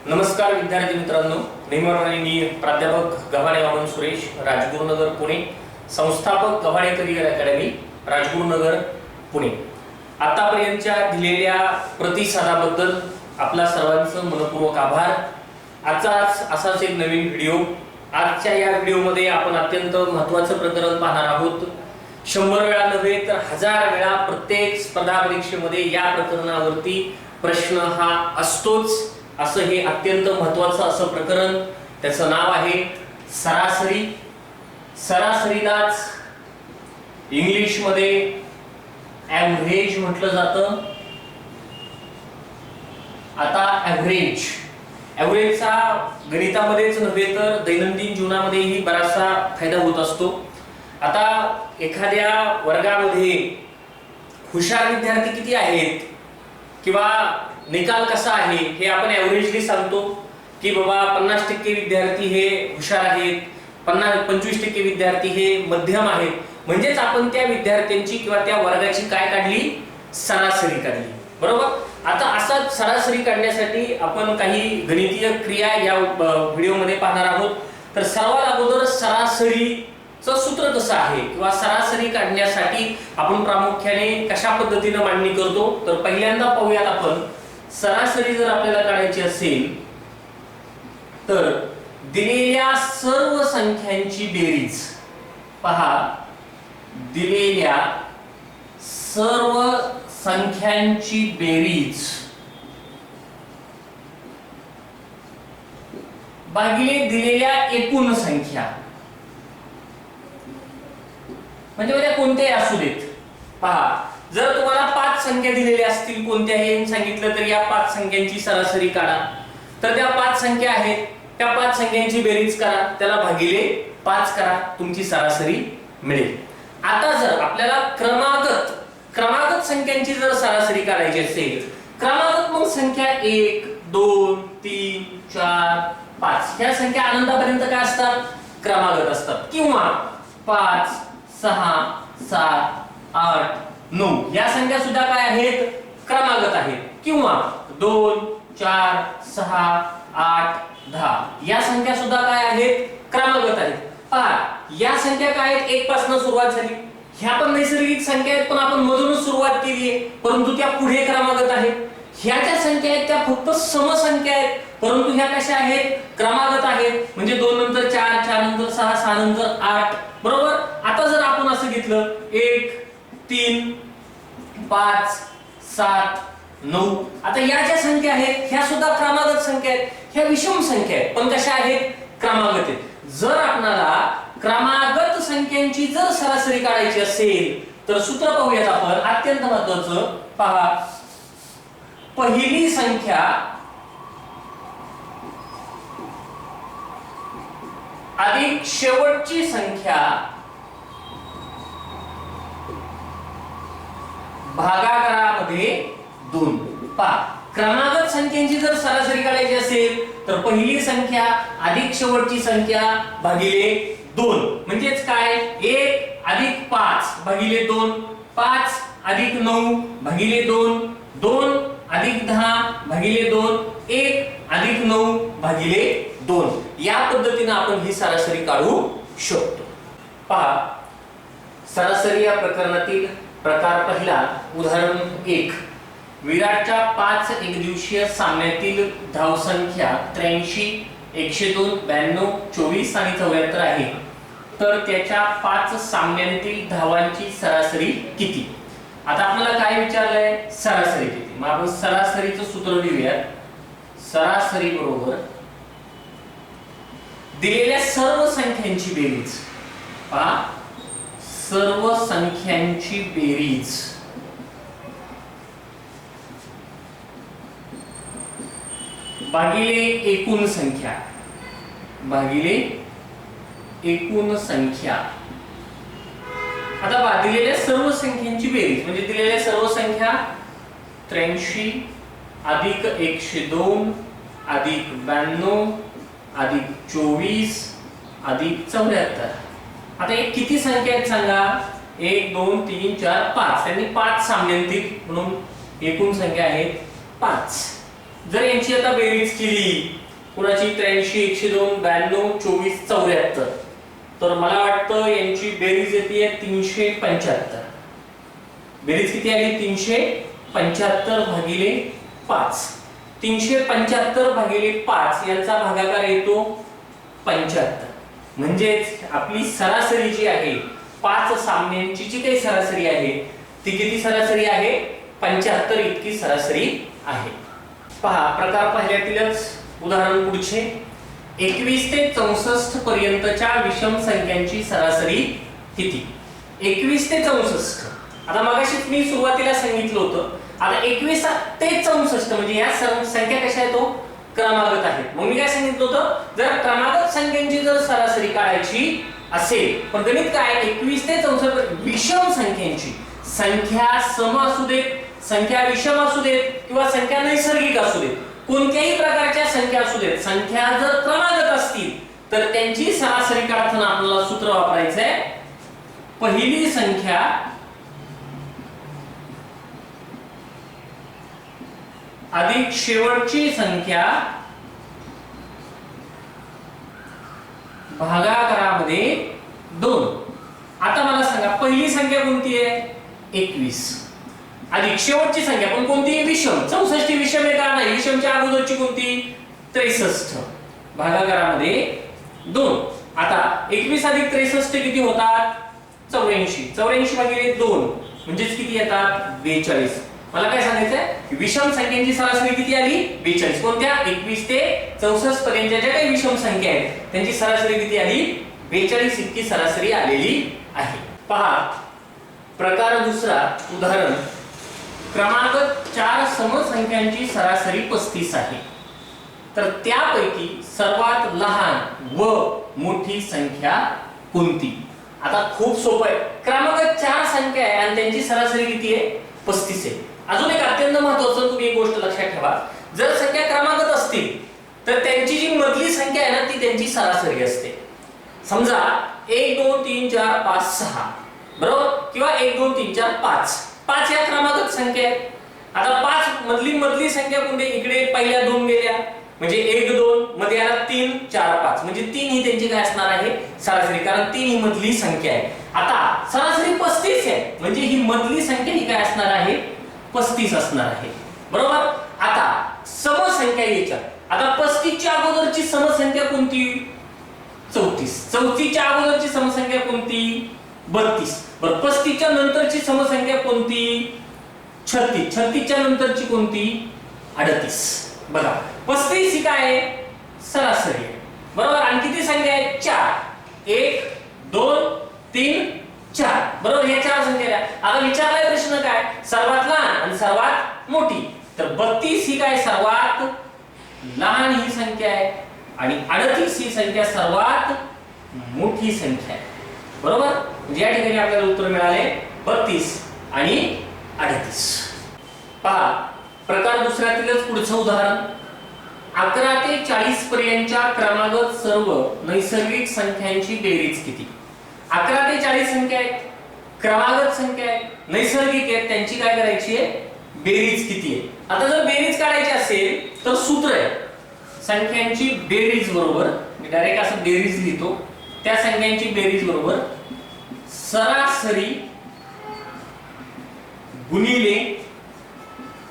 नमस्कार विद्यार्थी मित्रांनो, नेहमीप्रमाणे मी प्राध्यापक गव्हाणे वामन सुरेश, राजगुरुनगर पुणे, संस्थापक गव्हाणे करियर अकॅडमी, राजगुरुनगर पुणे. आतापर्यंतच्या दिलेल्या प्रतिसादाबद्दल आपला सर्वांचं मनपूर्वक आभार. आजचाच असाच एक नवीन व्हिडिओ. आजच्या या व्हिडिओमध्ये आपण अत्यंत महत्त्वाचं प्रकरण पाहणार आहोत. 100 वेळा नव्हे तर 1000 वेळा प्रत्येक स्पर्धा परीक्षेमध्ये या प्रकरणावरती प्रश्न हा असतोच. असं हे अत्यंत महत्त्वाचं असं प्रकरण. त्याचं नाव आहे सरासरी. सरासरीलाच इंग्लिश मध्ये ॲव्हरेज म्हटलं जातं. आता ॲव्हरेजचा गणितामध्येच नव्हे तर दैनंदिन जीवनामध्येही बराचसा फायदा होत असतो. आता एखाद्या वर्गामध्ये हुशार विद्यार्थी किती आहेत किंवा निकाल कसा आहे हे आपण ॲव्हरेजली सांगतो की बाबा 50% विद्यार्थी हे हुशार आहेत, 25% विद्यार्थी हे मध्यम आहेत. म्हणजेच आपण त्या विद्यार्थ्यांची किंवा त्या वर्गाची काय काढली, सरासरी काढली. बरोबर. आता असा सरासरी काढण्यासाठी आपण काही गणितीय क्रिया या व्हिडिओमध्ये पाहणार आहोत. तर सर्वात अगोदर सरासरीचं सूत्र कसं आहे किंवा सरासरी काढण्यासाठी आपण प्रामुख्याने कशा पद्धतीने मांडणी करतो. तर पहिल्यांदा पाहूयात आपण सरासरी जर आपल्याला काढायची असेल तर दिलेल्या सर्व संख्यांची बेरीज. पहा, दिलेल्या सर्व संख्यांची बेरीज भागिले दिलेल्या एकूण संख्या. म्हणजे उद्या कोणत्याही असू देत. पहा, जर तुम्हाला 5 संख्या दिलेल्या असतील कोणत्याही सांगितलं तर या 5 संख्यांची सरासरी काढा. तर त्या 5 संख्या आहेत, त्या 5 संख्यांची बेरीज करा, त्याला भागिले 5 करा, तुमची सरासरी मिळेल. आता जर आपल्याला क्रमागत संख्यांची जर सरासरी काढायची असेल, क्रमागत मग संख्या 1 2 3 4 5 ह्या संख्या अनंतापर्यंत काय असतात, क्रमागत असतात. किंवा 5 6 7 8 9 या संख्या सुद्धा काय आहेत, क्रमागत आहेत. किंवा 2 4 6 8 10 या संख्या सुद्धा काय आहेत, क्रमागत आहेत. पहा, या संख्या काय आहेत, 1 पासून सुरुवात झाली. ह्या पण नैसर्गिक संख्या आहेत पण आपण मधूनच सुरुवात केली आहे, परंतु त्या पुढे क्रमागत आहेत. ह्या ज्या संख्या आहेत त्या फक्त समसंख्या आहेत परंतु ह्या कशा आहेत, क्रमागत आहेत. म्हणजे 2 नंतर 4 4 नंतर 6 6 नंतर 8. बरोबर. आता जर आपण असं घेतलं 1 3 5 7 9, आता या ज्या संख्या आहेत ह्या सुद्धा क्रमागत संख्या आहेत. ह्या विषम संख्या आहेत पण कशा आहेत, क्रमागत आहेत. जर आपल्याला क्रमागत संख्यांची जर सरासरी काढायची असेल तर सूत्र पाहूयात आपण, अत्यंत महत्त्वाचं. पहा, पहिली संख्या अधिक शेवटची संख्या भागाकारामध्ये 2. पहा, क्रमागत संख्यांची जर सरासरी काढायची असेल तर पहिली संख्या अधिक शेवटची संख्या भागिले 2. म्हणजेच काय, 1 अधिक 5 भागिले 2, 5 अधिक 9 भागिले 2, 2 अधिक 10 भागिले 2, 1 अधिक 9 भागिले 2. या पद्धतीने आपण ही सरासरी काढू शकतो. पहा, सरासरी या प्रकरणातील प्रकार पहिला. उदाहरण 1. विराटच्या 5 एकदिवसीय सामन्यातील धावसंख्या 83 102 92 24 आणि 74 आहे. तर त्याच्या 5 सामन्यांतील धावांची सरासरी किती. आता आपल्याला काय विचारलंय, सरासरी किती. मग आपण सरासरीचं सूत्र लिहूयात. सरासरी बरोबर दिलेल्या सर्व संख्यांची बेरीज. पहा, सर्व संख्यांची बेरीज भागिले एकूण संख्या. भागिले एकूण संख्या. आता दिलेल्या सर्व संख्यांची बेरीज म्हणजे दिलेल्या सर्व संख्या 83 अधिक 102 अधिक 92 अधिक 24 अधिक 74. आता एक किती संख्या आहेत सांगा, 1 2 3 4 5. त्यांनी 5 सामन्यांतील म्हणून एकूण संख्या आहेत 5. जर यांची आता बेरीज केली, कुणाची 83, 102, 92, 24, 74, तर मला वाटतं यांची बेरीज येते 375. बेरीज किती आली? 375 भागिले 5. 375 भागिले 5 यांचा भागाकार येतो 75. म्हणजेच आपली सरासरी जी आहे 5 सामन्यांची जी काही सरासरी आहे ती किती सरासरी आहे? 75 इतकी सरासरी आहे. पहा, प्रकार पहिल्यातीलच उदाहरण पुढचे. 21 ते 64 पर्यंतच्या विषम संख्यांची सरासरी किती? 21 ते 64. आता मगाशीच मी सुरुवातीला सांगितलं होतं, आता 21 ते 64 म्हणजे या संख्या कशा आहेत? तो क्रमागत आहेत. मग मी काय सांगितलं होतं, जर क्रमागत संख्यांची जर सरासरी काढायची असेल, पण गणित काय 21 ते 64 विषम संख्यांची, संख्या सम असू देत, संख्या विषम असू देत किंवा संख्या नैसर्गिक असू देत, कोणत्याही प्रकारच्या संख्या असू देत, संख्या जर क्रमागत असतील तर त्यांची सरासरी काढताना आपल्याला सूत्र वापरायचं आहे, पहिली संख्या अधिक शेवटची संख्या भागाकारामध्ये 2. आता मला सांगा, पहिली संख्या कोणती आहे? 21 अधिक शेवटची संख्या पण कोणती? विषम. 64 विषम आहे का? नाही. विषमच्या अगोदरची कोणती? 63 भागाकारामध्ये 2. आता 21 अधिक 63 किती होतात? 84. 84 भागिले 2 म्हणजेच किती येतात? 42. मला काय सांगायचंय, विषम संख्यांची सरासरी किती आली? 42. कोणत्या? 21 ते 64 पर्यंतच्या ज्या काही विषम संख्या आहेत त्यांची सरासरी किती आली? 42 इतकी सरासरी आलेली आहे. पहा, प्रकार दुसरा, उदाहरण. क्रमागत 4 समसंख्यांची सरासरी 35 आहे, तर त्यापैकी सर्वात लहान व मोठी संख्या कोणती? आता खूप सोपं आहे. क्रमागत 4 संख्या आहे आणि त्यांची सरासरी किती आहे? 35 आहे. अजून एक अत्यंत महत्त्वाचं तुम्ही एक गोष्ट लक्षात ठेवा, जर संख्या क्रमागत असतील तर त्यांची जी मधली संख्या आहे ना ती त्यांची सरासरी असते. समजा 1 2 3 4 5 6 बरोबर, किंवा 1 2 3 4 5 5 या क्रमागत संख्या आहेत. आता 5 मधली संख्या कोणती? इकडे पहिल्या 2 गेल्या म्हणजे 1 2, मध्ये आला 3 4 5 म्हणजे 3 ही त्यांची काय असणार आहे? सरासरी, कारण 3 ही मधली संख्या आहे. आता सरासरी 35 आहे म्हणजे ही मधली संख्या ही काय असणार आहे? 35 असणार आहे. बरोबर. आता समसंख्या याच्या, आता 35 च्या अगोदरची समसंख्या कोणती? 34. 34 च्या अगोदरची समसंख्या कोणती? 32. बरं, 35 च्या नंतरची समसंख्या कोणती? 36. 36 च्या नंतरची कोणती? 38. बघा, 35 ही काय आहे? सरासरी आहे. बरोबर. आणि किती संख्या आहे? 4. 1 2 3 4. बरोबर, हे 4 संख्या आहे. आता विचारलाय प्रश्न काय? सर्वात लहान आणि सर्वात मोठी. तर 32 ही काय? सर्वात लहान ही संख्या आहे आणि 38 ही संख्या सर्वात मोठी संख्या आहे. बरोबर. म्हणजे या ठिकाणी आपल्याला उत्तर मिळाले 32 आणि 38. पहा, प्रकार दुसऱ्यातीलच पुढचं उदाहरण. 11 ते 40 पर्यंतच्या क्रमागत सर्व नैसर्गिक संख्यांची बेरीज किती? 11 ते 40 संख्या आहेत, क्रमागत संख्या आहेत, नैसर्गिक आहेत, त्यांची काय करायची आहे? बेरीज किती आहे? आता जर बेरीज काढायची असेल तर सूत्र आहे संख्यांची बेरीज बरोबर, मी डायरेक्ट असं बेरीज लिहितो, त्या संख्यांची बेरीज बरोबर सरासरी गुणिले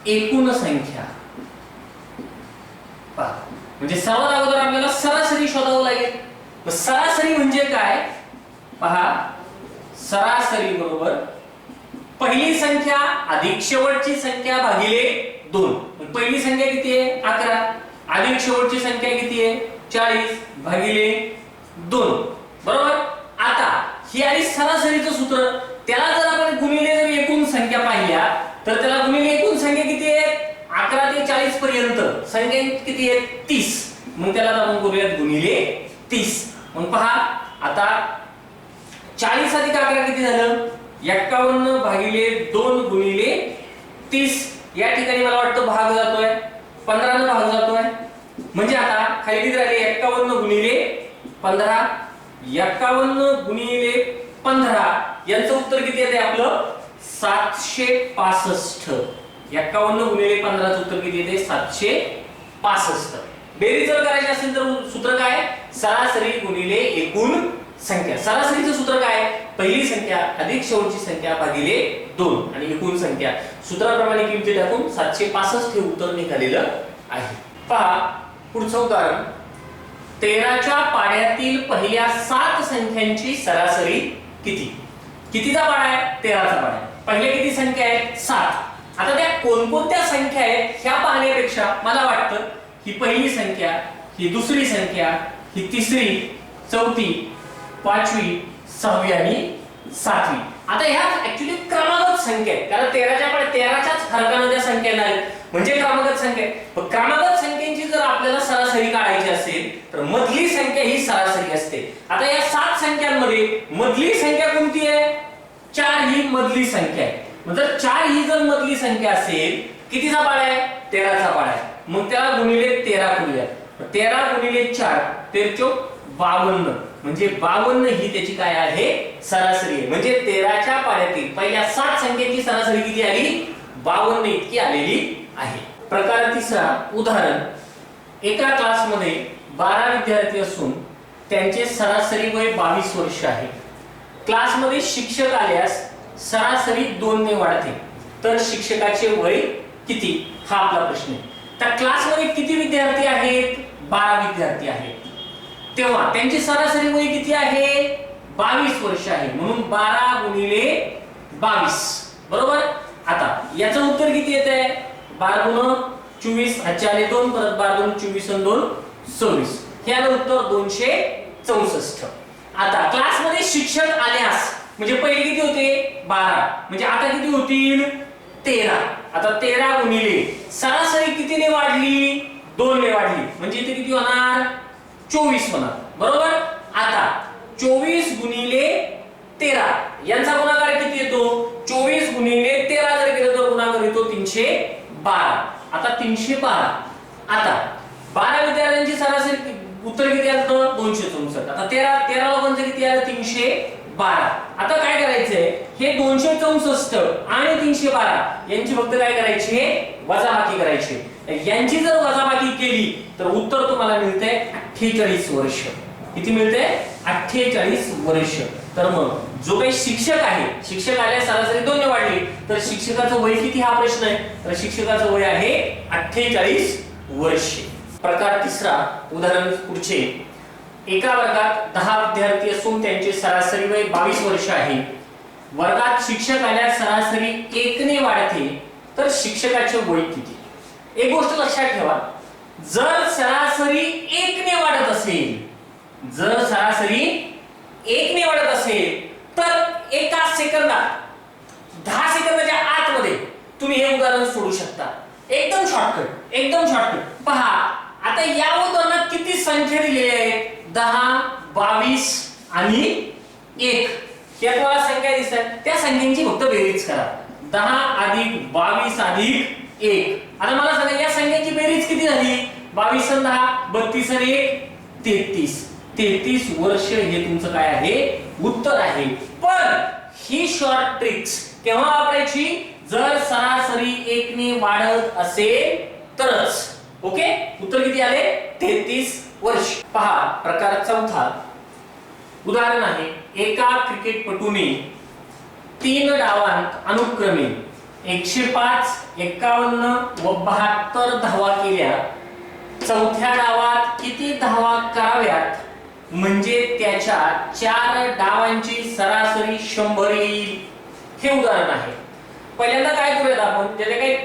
एकूण संख्या. पहा, म्हणजे सर्वात अगोदर आपल्याला सरासरी शोधावं लागेल. मग सरासरी म्हणजे काय? पहा, सरासरी बरोबर पहिली संख्या अधिक शेवटची संख्या भागिले 2. पहिली संख्या किती आहे? 11 अधिक शेवटची संख्या किती आहे? 40 भागिले 2. बरोबर. आता ही आहे सरासरीचं सूत्र. त्याला जर आपण गुणिले जर एकूण संख्या पाहिल्या तर त्याला गुणिले एकूण संख्या किती आहे? 11 ते 40 पर्यंत संख्या किती आहे? 30. मग त्याला आपण करूयात गुणिले 30. मग पहा, आता 40 अधिक 11 किती झालं? 51 भागिले 2 गुणिले 30. या ठिकाणी मला वाटतं भाग जातोय, 15 ने भाग जातोय. म्हणजे आता खाली किती राहिले? 51 गुणिले 15. 51 गुणिले 15 यांचं उत्तर किती येते आपलं? 765. 51 गुणिले 15 चं उत्तर किती येते 765. बेरीज जर करायची असेल तर सूत्र काय सरासरी गुणिले एकूण संख्या. सरासरीचं सूत्र काय पहिली संख्या अधिक शेवटची संख्या भागिले 2 आणि एकूण संख्या. सूत्राप्रमाणे किमती टाकून 765 हे उत्तर निघालेलं आहे. पहा पुढचं उदाहरण 13च्या पाढ्यातील पहिल्या 7 संख्यांची सरासरी किती. कितीचा पाढा आहे 13चा पाढा. पहिल्या किती संख्या आहेत 7. आता त्या कोणकोणत्या संख्या आहेत ह्या पाहण्यापेक्षा मला वाटतं ही पहिली संख्या, ही दुसरी संख्या, ही तिसरी, चौथी, पाचवी, सहावी आणि सातवी. आता ह्या ऍक्च्युअली क्रमागत संख्या आहेत कारण 13च्याच फरकाने त्या संख्या नाहीत म्हणजे क्रमागत संख्या आहे. पण क्रमागत संख्यांची जर आपल्याला सरासरी काढायची असेल तर मधली संख्या ही सरासरी असते. आता या 7 संख्यांमध्ये मधली संख्या कोणती आहे 4 ही मधली संख्या आहे. म्हणजे 4 ही जर मधली संख्या असेल कितीचा पाढा आहे 13चा पाढा आहे. मग त्याला गुणिले 13 करूया. 13 गुणिले 4 13 52 म्हणजे 52 ही त्याची काय आहे सरासरी आहे. म्हणजे 13च्या पाढ्यातील पहिल्या 7 संख्येची सरासरी किती आली 52 इतकी आलेली आहे. प्रकार तिसरा उदाहरण एका क्लासमध्ये 12 विद्यार्थी असून त्यांचे सरासरी वय 22 वर्ष आहे. क्लासमध्ये शिक्षक आल्यास सरासरी 2 ने वाढते तर शिक्षकाचे वय किती हा आपला प्रश्न आहे. त्या क्लासमध्ये किती विद्यार्थी आहेत 12 विद्यार्थी आहेत. तेव्हा त्यांची सरासरी वय किती आहे 22 वर्ष आहे. म्हणून 12 गुणिले 22 बरोबर. आता याचं उत्तर किती येतंय 12 गुण 24 हातचे आले 2 परत 12 गुण 24 आणि 2 26 हे आलं उत्तर 264. आता क्लासमध्ये शिक्षक आल्यास म्हणजे पहिले किती होते 12 म्हणजे आता किती होतील 13. आता 13 गुणिले सरासरी कितीने वाढली 2 ने वाढली म्हणजे इथे किती होणार 24 होणार बरोबर. आता 24 गुणिले 13 यांचा गुणाकार किती येतो 24 गुणिले 13 जर केलं तर गुणाकार येतो 312. आता 312 आता 12 विद्यार्थ्यांची सरासरी उत्तर किती आलं 264. आता 13 लोकांचं किती आलं 312. आता काय करायचंय हे 264 आणि 312 यांची फक्त काय करायची वजाबाकी करायची. यांची जर वजाबाकी केली तर उत्तर तुम्हाला मिळते 48 वर्ष. किती मिळते 48 वर्ष. तर मग जो काही शिक्षक आहे शिक्षक आल्या सरासरी 2 ने वाढली तर शिक्षकाचं वय किती हा प्रश्न आहे. तर शिक्षकाचं वय आहे 48 वर्ष. प्रकार तिसरा उदाहरण पुढचे एका वर्गात 10 विद्यार्थी असून त्यांचे सरासरी वय 22 वर्ष आहे. वर्गात शिक्षक आल्यास सरासरी 1 ने वाढते तर शिक्षकाचे वय किती. एक गोष्ट लक्षात ठेवा जर सरासरी 1 ने वाढत असेल जर सरासरी 1 ने वाढत असेल तर एका सेकंदात 10 सेकंदाच्या आतमध्ये तुम्ही हे उदाहरण सोडू शकता. एकदम शॉर्टकट पहा. आता या उदाहरणात किती संख्या दिलेल्या आहेत 10 22 आणि 1. या तुम्हाला संख्या दिसतात त्या संख्यांची फक्त बेरीज करा 10 अधिक 22 अधिक 1. आता मला सांगा या संख्यांची बेरीज किती झाली 22 आणि 10 32 आणि 1 33. 33 वर्ष हे तुमचं काय आहे उत्तर आहे. पण ही शॉर्ट ट्रिक्स केव्हा वापरायची जर सरासरी 1 ने वाढत असेल तरच. ओके उत्तर किती आले 33 वर्ष. पहा प्रकार चौथा उदाहरण आहे एका क्रिकेटपटूने 3 डावांत अनुक्रमे 105 51 व 72 धावा केल्या. चौथ्या डावात किती धावा कराव्यात म्हणजे त्याच्या 4 डावांची सरासरी 100 येईल. हे उदाहरण आहे. पहिल्यांदा काय करूयात आपण ज्याला काही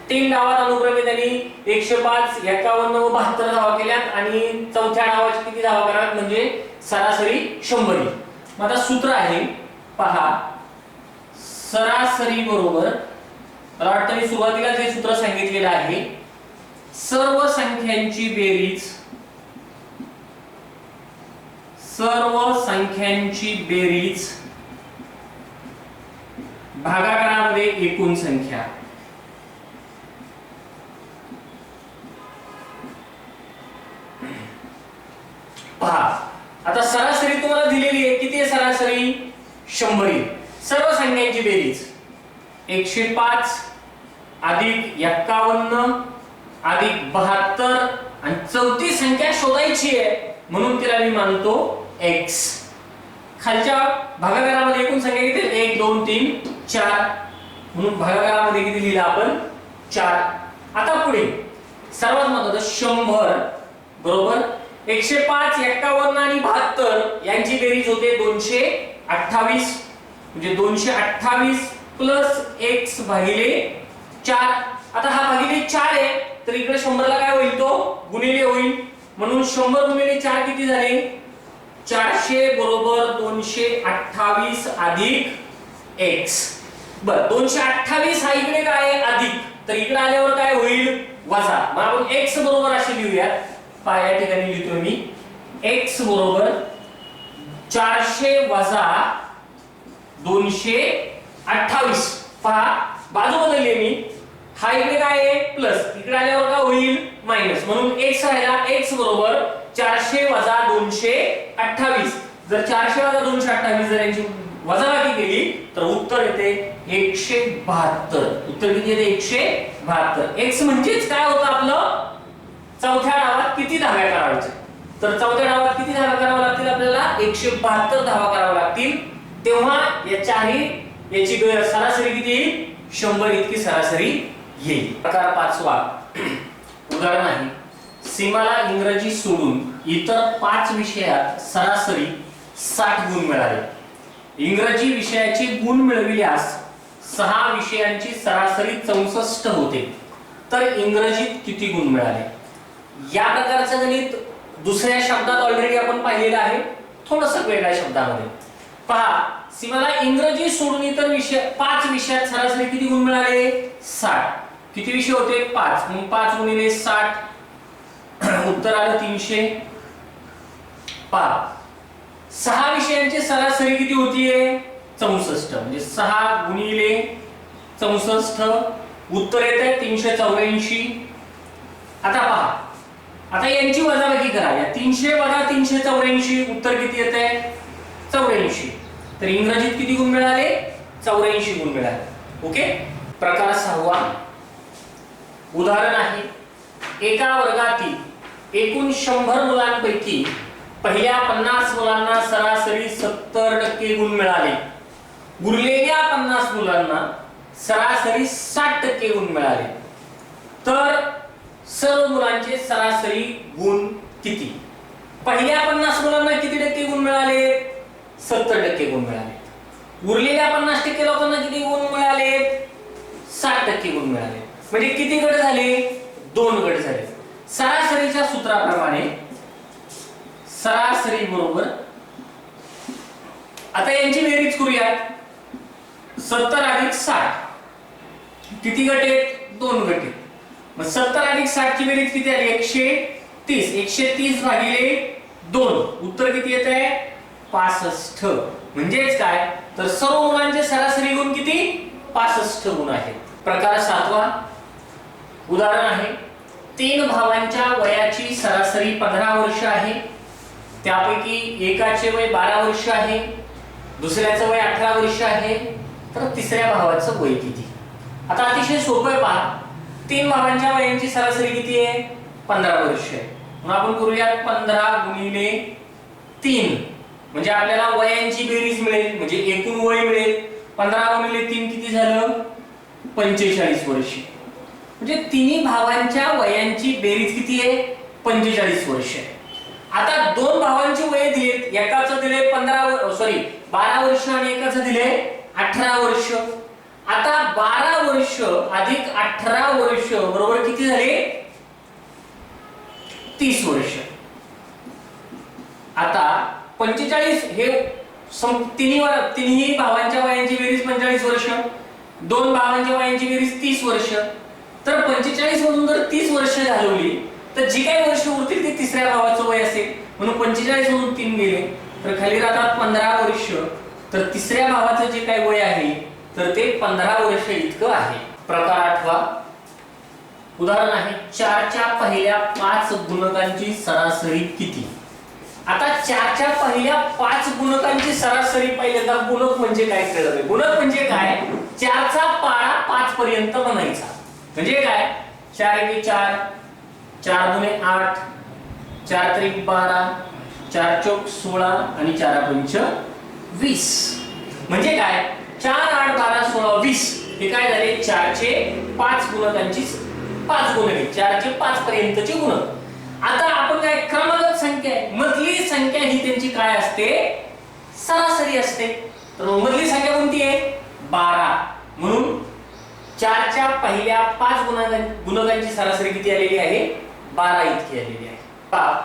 3 डावात अनुक्रमे त्यांनी 105 51 व 72 धावा केल्यात आणि चौथ्या डावाची किती धावा कराव्यात म्हणजे सरासरी 100 येईल. मग आता सूत्र आहे पहा सरासरी बरोबर मला वाटतं मी सुरुवातीला जे सूत्र सांगितलेलं आहे सर्व संख्यांची बेरीज भागाकारामध्ये एकूण संख्या. पहा आता सरासरी तुम्हाला दिलेली आहे किती आहे सरासरी 100 येईल. सर्व संख्यांची बेरीज 105 अधिक 51 अधिक 72 आणि चौथी संख्या शोधायची आहे म्हणून तिला मी मानतो x. खालच्या भागाकारामध्ये एकूण संख्या किती? 1 2 3 4 म्हणून भागाकारामध्ये किती लिहिलं आपण? 4. आता पुढे सर्वात महत्त्वाचं 100 बरोबर 105 51 आणि 72 यांची बेरीज होते 228 म्हणजे 228 प्लस x भागिले 4. आता हा भागिले 4 आहे तर इकडे 100 ला काय होईल? तो गुणिले होईल म्हणून 100 गुणिले 4 किती झाले? 400 बरोबर 228 अधिक x. बर 228 हा इकडे काय आहे? अधिक. तर इकडे आल्यावर काय होईल? वजा. मग आपण x बरोबर असे लिहूयात. पहा या ठिकाणी लिहितो मी x बरोबर 400 वजा 228. पहा बाजू बदलली मी. हा इकडे काय आहे? प्लस. इकडे आल्यावर काय होईल? मायनस. म्हणून x राहिला x बरोबर 400 वजा 228. जर 400 वजा 228 जर यांची वजाबाकी केली तर उत्तर येते 172. उत्तर किती येते? 172. x म्हणजेच काय होतं आपलं? चौथ्या डावात किती धाव्या करायच्या? तर चौथ्या डावात किती धाव्या कराव्या लागतील आपल्याला? 172 धावा कराव्या लागतील. तेव्हा या चारही याची सरासरी किती येईल? 100 इतकी सरासरी येईल. प्रकार 5वा उदाहरण आहे. सीमाला इंग्रजी सोडून इतर 5 विषयात सरासरी 60 गुण मिळाले. इंग्रजी विषयाचे गुण मिळविल्यास 6 विषयांची सरासरी 64 होते. तर इंग्रजीत किती गुण मिळाले? या प्रकारचं गणित दुसऱ्या शब्दात ऑलरेडी आपण पाहिलेलं आहे, थोडंसं वेगळ्या शब्दामध्ये. पहा सीमाला इंग्रजी सोडून इतर विषय 5 विषयात सरासरी किती गुण मिळाले? 60. किती विषय होते? 5. मग 5 गुणिले 60 उत्तर आलं 300. पहा 6 विषयांची सरासरी किती होतीये? 64. म्हणजे 6 गुणिले 64 उत्तर येते 384. आता पहा आता यांची वजाबाकी करा. या 300 वजा 384 उत्तर किती येते? 84. तर इंग्रजीत किती गुण मिळाले? 84 गुण मिळाले. ओके. प्रकार 6वा उदाहरण आहे. एका वर्गातील एकूण 100 मुलांपैकी पहिल्या 50 मुलांना सरासरी 70% गुण मिळाले. उरलेल्या 50 मुलांना सरासरी 60% गुण मिळाले. तर सर्व मुलांचे सरासरी गुण किती? पहिल्या 50 मुलांना किती टक्के गुण मिळाले? 70% गुण मिळाले. उरलेल्या 50% लोकांना किती गुण मिळाले? 60% गुण मिळाले. म्हणजे किती गट झाले? 2 गट झाले. सरासरीच्या सूत्राप्रमाणे सरासरी बरोबर आता यांची बेरीज करूयात. 70 अधिक 60 किती गट आहेत? 2 गट आहेत. मग 70 अधिक 60 ची बेरीज किती आली? 130. 130 भागिले 2 उत्तर किती येत आहे? 65. म्हणजेच काय? तर सर्व मुलांचे सरासरी गुण किती? 65 गुण आहेत. प्रकार 7वा उदाहरण आहे. 3 भावांच्या वयाची सरासरी 15 वर्ष आहे. त्यापैकी एकाचे वय 12 वर्ष आहे, दुसऱ्याचं वय 18 वर्ष आहे. तर तिसऱ्या भावाचं वय किती? आता अतिशय सोपं आहे. पहा 3 भावांच्या वयांची सरासरी किती आहे? 15 वर्ष आहे. म्हणून आपण करूया 15 गुणिले 3 म्हणजे आपल्याला वयांची बेरीज मिळेल म्हणजे एकूण वय मिळेल. 15 गुणिले 3 किती झालं? 45 वर्ष. म्हणजे तिन्ही भावांच्या वयांची बेरीज किती आहे? 45 वर्ष आहे. आता 2 भावांची वय दिलेत. एकाचं दिले 12 वर्ष आणि एकाचं दिले 18 वर्ष. आता 12 वर्ष अधिक 18 वर्ष बरोबर किती झाले? 30 वर्ष. आता 45 हे तिन्ही भावांच्या वयांची बेरीज 45 वर्ष, 2 भावांच्या वयांची बेरीज 30 वर्ष. तर 45 मधून जर 30 वर्ष घालवली तर जी काही वर्ष उरतील ते तिसऱ्या भावाचं वय असेल. म्हणून 45 मधून 3 गेले तर खाली राहतात 15 वर्ष. तर तिसऱ्या भावाचं जे काही वय आहे तर ते 15 वर्ष इतकं आहे. प्रकार 8वा उदाहरण आहे. 4 च्या पहिल्या 5 गुणकांची सरासरी किती? आता 4 च्या पहिल्या 5 गुणकांची सरासरी पहिल्यांदा गुणक म्हणजे काय कळलं? गुणक म्हणजे काय? 4 चा पाढा 5 पर्यंत बनायचा. म्हणजे काय 4 एके 4, 4 दुने 8, 4 त्रिक 12, 4 चौक 16 आणि 4 पंच 20. म्हणजे काय 4 8 12 16 20 हे काय झाले 4 चे 5 गुणकांची 5 गुणके 4 चे 5 पर्यंतचे गुणक. आता आपण काय क्रमागत संख्या आहे, मधली संख्या ही त्यांची काय असते सरासरी असते. तर मधली संख्या कोणती आहे 12. म्हणून 4 च्या पहिल्या 5 गुणकांची सरासरी किती आलेली आहे 12 इतकी आलेली आहे.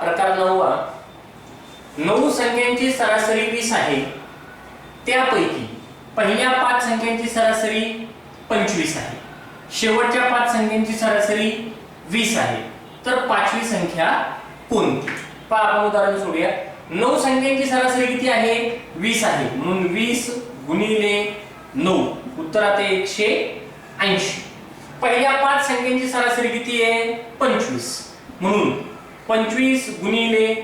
प्रकार 9वा 9 संख्यांची सरासरी 20 आहे. त्यापैकी पहिल्या 5 संख्यांची सरासरी 25 आहे, शेवटच्या 5 संख्यांची सरासरी 20 आहे. तर पाचवी संख्या कोणती? पहा आपण उदाहरण सोडूया. 9 संख्यांची सरासरी किती आहे 20 आहे. म्हणून 20 गुणिले 9 उत्तरात आहे 180. पहिल्या 5 संख्यांची सरासरी किती आहे 25. म्हणून 25 गुणिले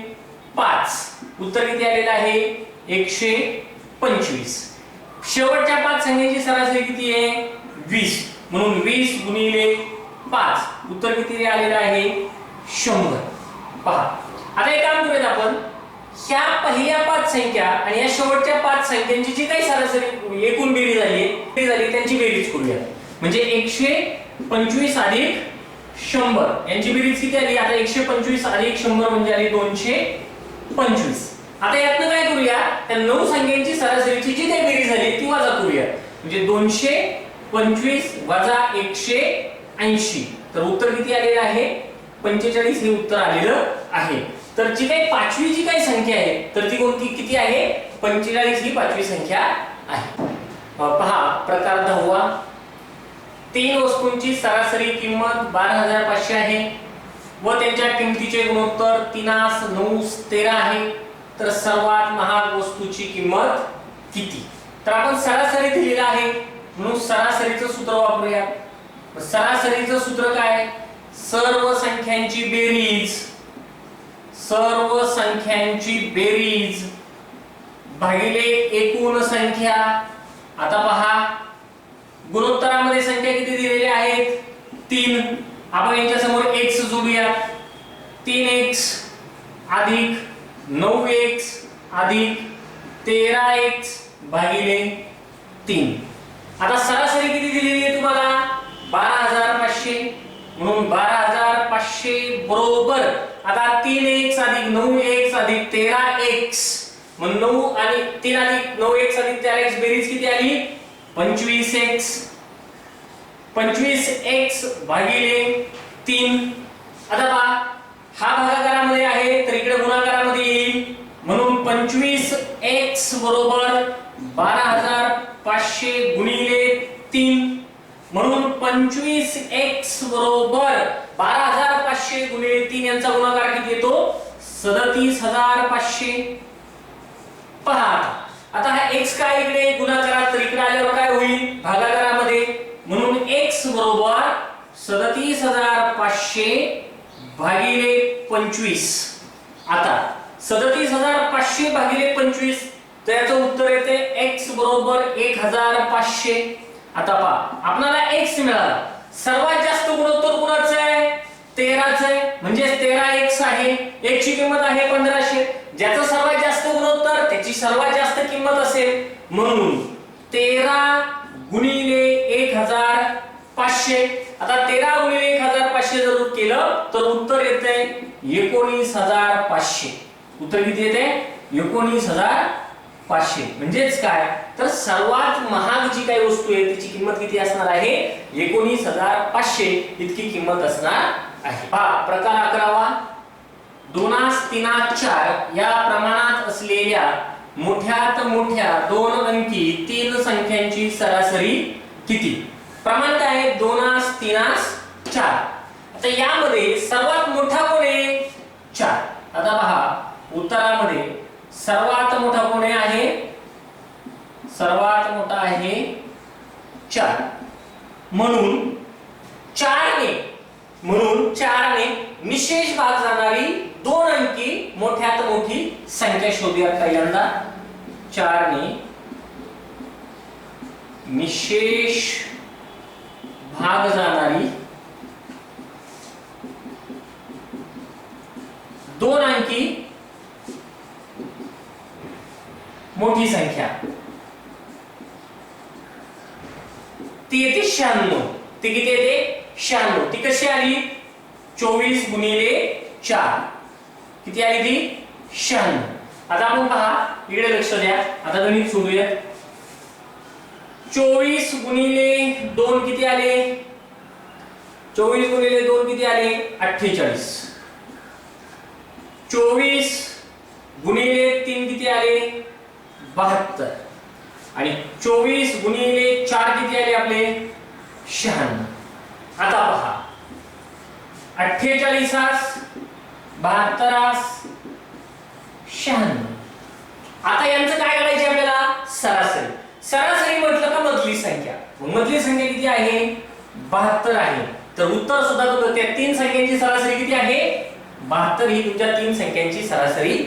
5 उत्तर किती आलेलं आहे 125. शेवटच्या 5 संख्यांची सरासरी किती आहे 20. म्हणून 20 गुणिले 5 उत्तर किती आलेलं आहे 100. पहा आता एक काम करूया आपण, ह्या पहिल्या 5 संख्या आणि या शेवटच्या 5 संख्यांची जी काही सरासरी एकूण बेरीज झाली त्यांची बेरीज करूया. म्हणजे 125 अधिक 100 यांची बेरीज किती आली? आता 125 अधिक 100 म्हणजे आली 225. आता यातनं काय करूया, त्या 9 संख्यांची सरासरीची जी काही बेरीज झाली ती वजा करूया. म्हणजे 225 वजा 180 तर उत्तर किती आलेलं आहे 45 हे उत्तर आलेलं आहे. तर जी काही पाचवी जी काही संख्या आहे तर ती कोणती किती आहे 45 ही पाचवी संख्या आहे. पहा प्रकार 10वा 3 वस्तूंची सरासरी किंमत 12500 आहे व त्यांच्या किमतीचे गुणोत्तर 3 9 13 आहे. तर सर्वात महाग वस्तूची किंमत किती? तर आपण सरासरी दिलेला आहे म्हणून सरासरीचं सूत्र वापरूया. सरासरीचं सूत्र काय सर्व संख्यांची बेरीज भागिले एकूण संख्या. आता पहा गुणोत्तरामध्ये संख्या किती दिलेल्या आहेत 3. आपण यांच्या समोर x जोडूया. 3x अधिक 9x अधिक 13x भागिले 3. आता सरासरी किती दिलेली आहे तुम्हाला 12500. म्हणून 12500 बरोबर आता 3x अधिक 9x अधिक 13x मग 9 आणि 3 अधिक 9x अधिक 13x बेरीज किती आली 25x. 25x भागिले 3. आता पहा हा भागाकारामध्ये आहे तर इकडे गुणाकारामध्ये येईल. म्हणून 25x बरोबर 12500 गुणिले 3. म्हणून 25x बरोबर 12500 गुणिले 3 यांचा गुणाकार किती येतो 37500. पहा आता हा x काय इकडे गुणाकारात तर इकडे आल्यावर काय होईल भागाकारामध्ये. म्हणून x बरोबर 37500 भागिले 25. आता 37500 भागिले 25 तर याचं उत्तर येते x बरोबर 1500. आता पहा आपल्याला x मिळाला. सर्वात जास्त गुणोत्तर कुणाचं आहे 13 चं आहे म्हणजे 13x आहे. x ची किंमत आहे 1500. ज्याचं सर्वात जास्त गुणोत्तर त्याची सर्वात जास्त किंमत असेल. म्हणून 13 गुणिले 1500. आता 13 गुणिले 1500 जर केलं तर उत्तर येते 19500. उत्तर किती येते 19500. म्हणजेच काय तर सर्वात महाग जी काही वस्तू आहे त्याची किंमत किती असणार आहे 19500 इतकी किंमत असणार आहे. पहा प्रकार 11वा 2 3 4 या प्रमाणात असलेल्या मोठ्यात मोठ्या 2 अंकी 3 संख्यांची सरासरी किती? प्रमाण काय आहे 2 3 4. आता यामध्ये सर्वात मोठा कोण आहे 4. आता पहा उत्तरामध्ये सर्वात मोठा कोण आहे सर्वात मोठा आहे 4. म्हणून 4 ने निशेष भाग जाणारी 2 अंकी मोठ्यात मोठी संख्या शोधूया. पहिल्यांदा 4 ने निशेष भाग जाणारी 2 अंकी मोठी संख्या ती येते 96. ती किती येते 96. ती कशी आली 24 गुणिले 4 किती आली ती 96. आता आपण पहा इकडे लक्ष द्या. आता गणित सोडूया. 24 गुणिले 2 किती आले 24 गुणिले 2 किती आले 48. 24 गुणिले 3 किती आले 72 आणि 24 गुणिले 4 किती आले आपले 96. आता पहा 48 72 96. आता यांचं काय करायचे आपल्याला सरासरी. सरासरी म्हटलं का मधली संख्या. मधली संख्या किती आहे 72 आहे. तर उत्तर सुद्धा तुमचं त्या तीन संख्यांची सरासरी किती आहे 72 ही तुमच्या तीन संख्यांची सरासरी